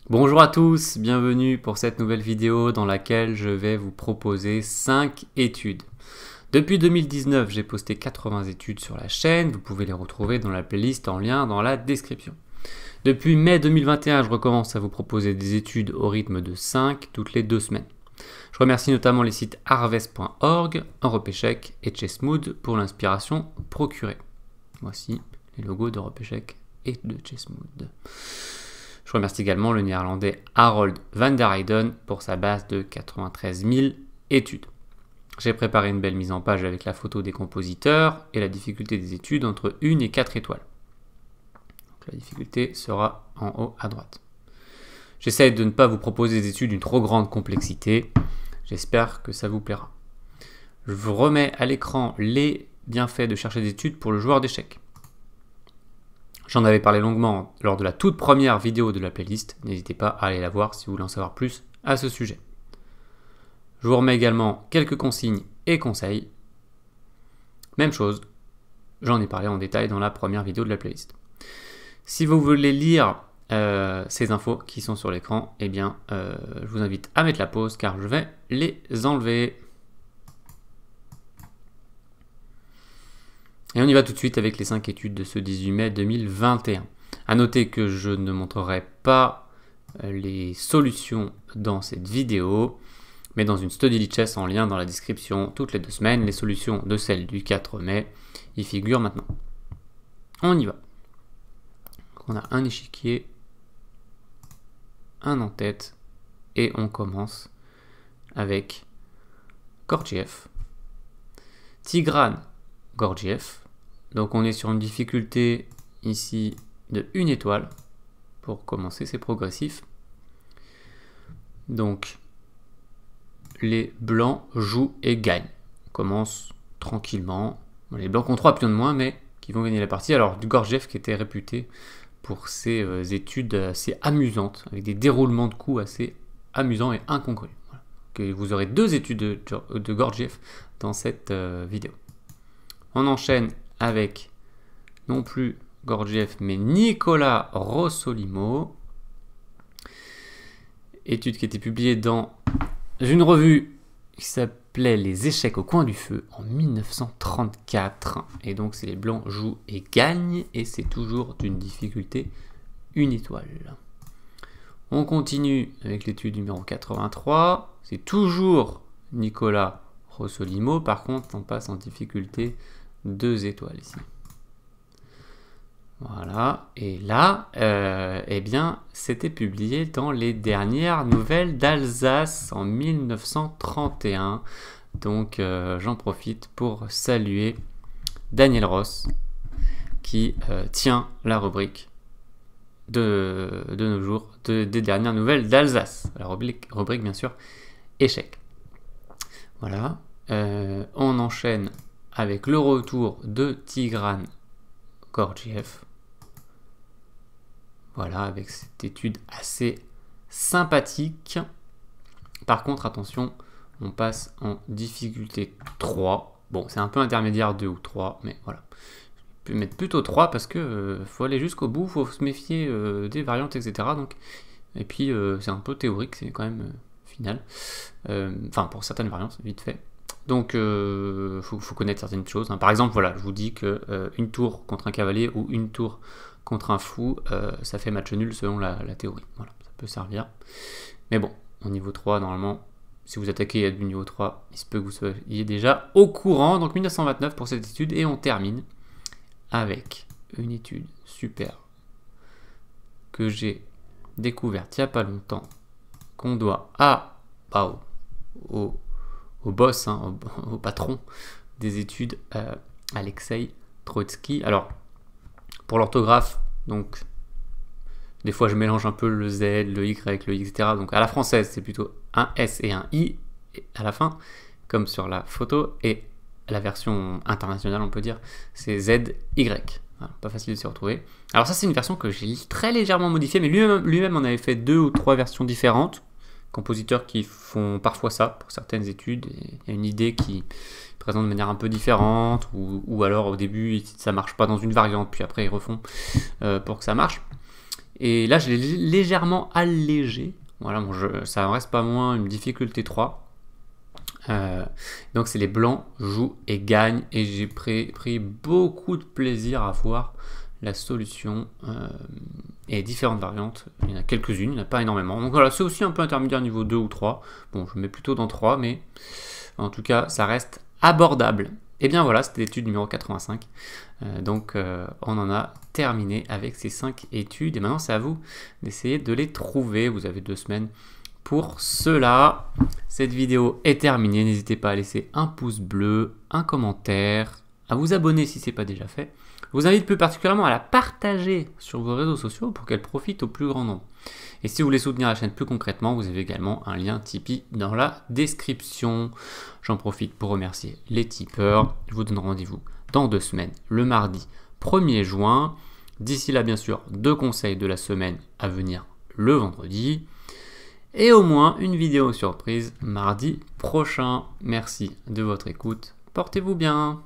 Bonjour à tous, bienvenue pour cette nouvelle vidéo dans laquelle je vais vous proposer 5 études. Depuis 2019, j'ai posté 80 études sur la chaîne, vous pouvez les retrouver dans la playlist en lien dans la description. Depuis mai 2021, je recommence à vous proposer des études au rythme de 5 toutes les 2 semaines. Je remercie notamment les sites harvest.org, Européchèque et Chessmood pour l'inspiration procurée. Voici les logos d'Européchèque et de Chessmood. Je remercie également le néerlandais Harold van der Heyden pour sa base de 93 000 études. J'ai préparé une belle mise en page avec la photo des compositeurs et la difficulté des études entre 1 et 4 étoiles. Donc, la difficulté sera en haut à droite. J'essaie de ne pas vous proposer des études d'une trop grande complexité. J'espère que ça vous plaira. Je vous remets à l'écran les bienfaits de chercher des études pour le joueur d'échecs. J'en avais parlé longuement lors de la toute première vidéo de la playlist. N'hésitez pas à aller la voir si vous voulez en savoir plus à ce sujet. Je vous remets également quelques consignes et conseils. Même chose, j'en ai parlé en détail dans la première vidéo de la playlist. Si vous voulez lire ces infos qui sont sur l'écran, eh bien, je vous invite à mettre la pause car je vais les enlever. Et on y va tout de suite avec les 5 études de ce 18 mai 2021. A noter que je ne montrerai pas les solutions dans cette vidéo, mais dans une study Lichess en lien dans la description toutes les 2 semaines. Les solutions de celle du 4 mai y figurent maintenant. On y va. Donc on a un échiquier, un en tête, et on commence avec Gurdjieff, Tigran Gurdjieff. Donc on est sur une difficulté ici de 1 étoile pour commencer, c'est progressif. Donc les blancs jouent et gagnent. On commence tranquillement. Les blancs ont 3 pions de moins mais qui vont gagner la partie. Alors Gurdjieff qui était réputé pour ses études assez amusantes, avec des déroulements de coups assez amusants et incongrus. Voilà. Que vous aurez 2 études de Gurdjieff dans cette vidéo. On enchaîne avec, non plus Gurdjieff, mais Nicolas Rossolimo. Étude qui a été publiée dans une revue qui s'appelait Les échecs au coin du feu en 1934. Et donc, c'est les blancs jouent et gagnent. Et c'est toujours d'une difficulté 1 étoile. On continue avec l'étude numéro 83. C'est toujours Nicolas Rossolimo. Par contre, on passe en difficulté 2 étoiles ici. Voilà, et là, eh bien, c'était publié dans les dernières nouvelles d'Alsace en 1931. Donc, j'en profite pour saluer Daniel Ross, qui tient la rubrique de nos jours des dernières nouvelles d'Alsace. La rubrique, bien sûr, échec. Voilà, on enchaîne avec le retour de Tigran Gurdjieff. Voilà, avec cette étude assez sympathique. Par contre, attention, on passe en difficulté 3. Bon, c'est un peu intermédiaire 2 ou 3, mais voilà. Je peux mettre plutôt 3 parce que faut aller jusqu'au bout, faut se méfier des variantes, etc. Donc, et puis, c'est un peu théorique, c'est quand même final. Enfin, pour certaines variantes, vite fait. Donc, faut connaître certaines choses. Par exemple, voilà, je vous dis que une tour contre un cavalier ou une tour contre un fou, ça fait match nul selon la théorie. Voilà, ça peut servir. Mais bon, au niveau 3, normalement, si vous attaquez du niveau 3, il se peut que vous soyez déjà au courant. Donc, 1929 pour cette étude. Et on termine avec une étude super que j'ai découverte il n'y a pas longtemps, qu'on doit au boss, hein, au patron des études, Alexei Troitsky. Alors, pour l'orthographe, donc, des fois je mélange un peu le Z, le Y, le I, etc. Donc, à la française, c'est plutôt un S et un I à la fin, comme sur la photo, et la version internationale, on peut dire, c'est ZY. Voilà, pas facile de s'y retrouver. Alors ça, c'est une version que j'ai très légèrement modifiée, mais lui-même en avait fait 2 ou 3 versions différentes. compositeurs qui font parfois ça pour certaines études. Il y a une idée qui présente de manière un peu différente, ou alors au début ça marche pas dans une variante, puis après ils refont pour que ça marche. Et là je l'ai légèrement allégé. Voilà, bon, ça reste pas moins une difficulté 3. Donc c'est les blancs jouent et gagnent, et j'ai pris beaucoup de plaisir à voir la solution et différentes variantes. Il y en a quelques-unes, il n'y en a pas énormément. Donc voilà, c'est aussi un peu intermédiaire niveau 2 ou 3. Bon, je mets plutôt dans 3, mais en tout cas, ça reste abordable. Et bien voilà, c'était l'étude numéro 85. Donc on en a terminé avec ces 5 études. Et maintenant, c'est à vous d'essayer de les trouver. Vous avez 2 semaines pour cela. Cette vidéo est terminée. N'hésitez pas à laisser un pouce bleu, un commentaire, à vous abonner si ce n'est pas déjà fait. Je vous invite plus particulièrement à la partager sur vos réseaux sociaux pour qu'elle profite au plus grand nombre. Et si vous voulez soutenir la chaîne plus concrètement, vous avez également un lien Tipeee dans la description. J'en profite pour remercier les tipeurs. Je vous donne rendez-vous dans 2 semaines, le mardi 1er juin. D'ici là, bien sûr, 2 conseils de la semaine à venir le vendredi. Et au moins une vidéo surprise mardi prochain. Merci de votre écoute. Portez-vous bien.